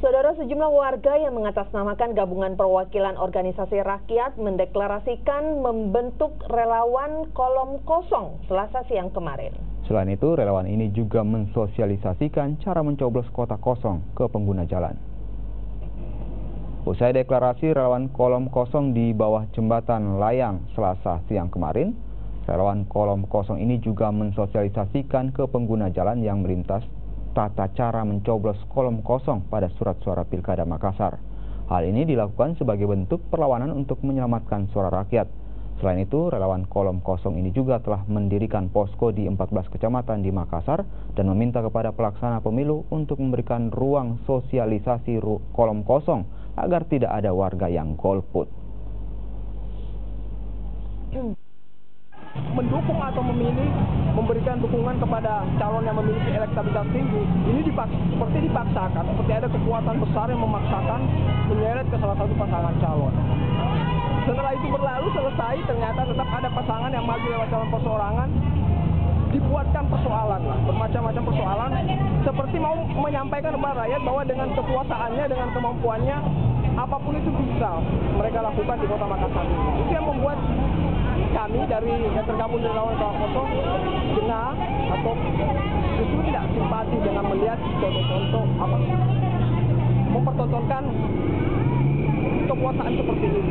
Saudara, sejumlah warga yang mengatasnamakan Gabungan Perwakilan Organisasi Rakyat mendeklarasikan membentuk relawan kolom kosong Selasa siang kemarin. Selain itu, relawan ini juga mensosialisasikan cara mencoblos kotak kosong ke pengguna jalan. Usai deklarasi relawan kolom kosong di bawah jembatan layang Selasa siang kemarin, relawan kolom kosong ini juga mensosialisasikan ke pengguna jalan yang melintas tata cara mencoblos kolom kosong pada surat suara Pilkada Makassar. Hal ini dilakukan sebagai bentuk perlawanan untuk menyelamatkan suara rakyat. Selain itu, relawan kolom kosong ini juga telah mendirikan posko di 14 kecamatan di Makassar dan meminta kepada pelaksana pemilu untuk memberikan ruang sosialisasi kolom kosong agar tidak ada warga yang golput. Mendukung atau memilih memberikan dukungan kepada calon yang memiliki elektabilitas tinggi ini seperti dipaksakan, seperti ada kekuatan besar yang memaksakan menyeret ke salah satu pasangan calon. Setelah itu berlalu selesai, ternyata tetap ada pasangan yang maju lewat calon perseorangan, dibuatkan persoalan lah, bermacam-macam persoalan, seperti mau menyampaikan kepada rakyat bahwa dengan kekuasaannya, dengan kemampuannya, apapun itu bisa mereka lakukan di Kota Makassar. Itu yang membuat kami dari yang tergabung dari relawan kolom kosong jengah atau justru tidak simpati dengan melihat contoh-contoh mempertontonkan kekuasaan seperti itu.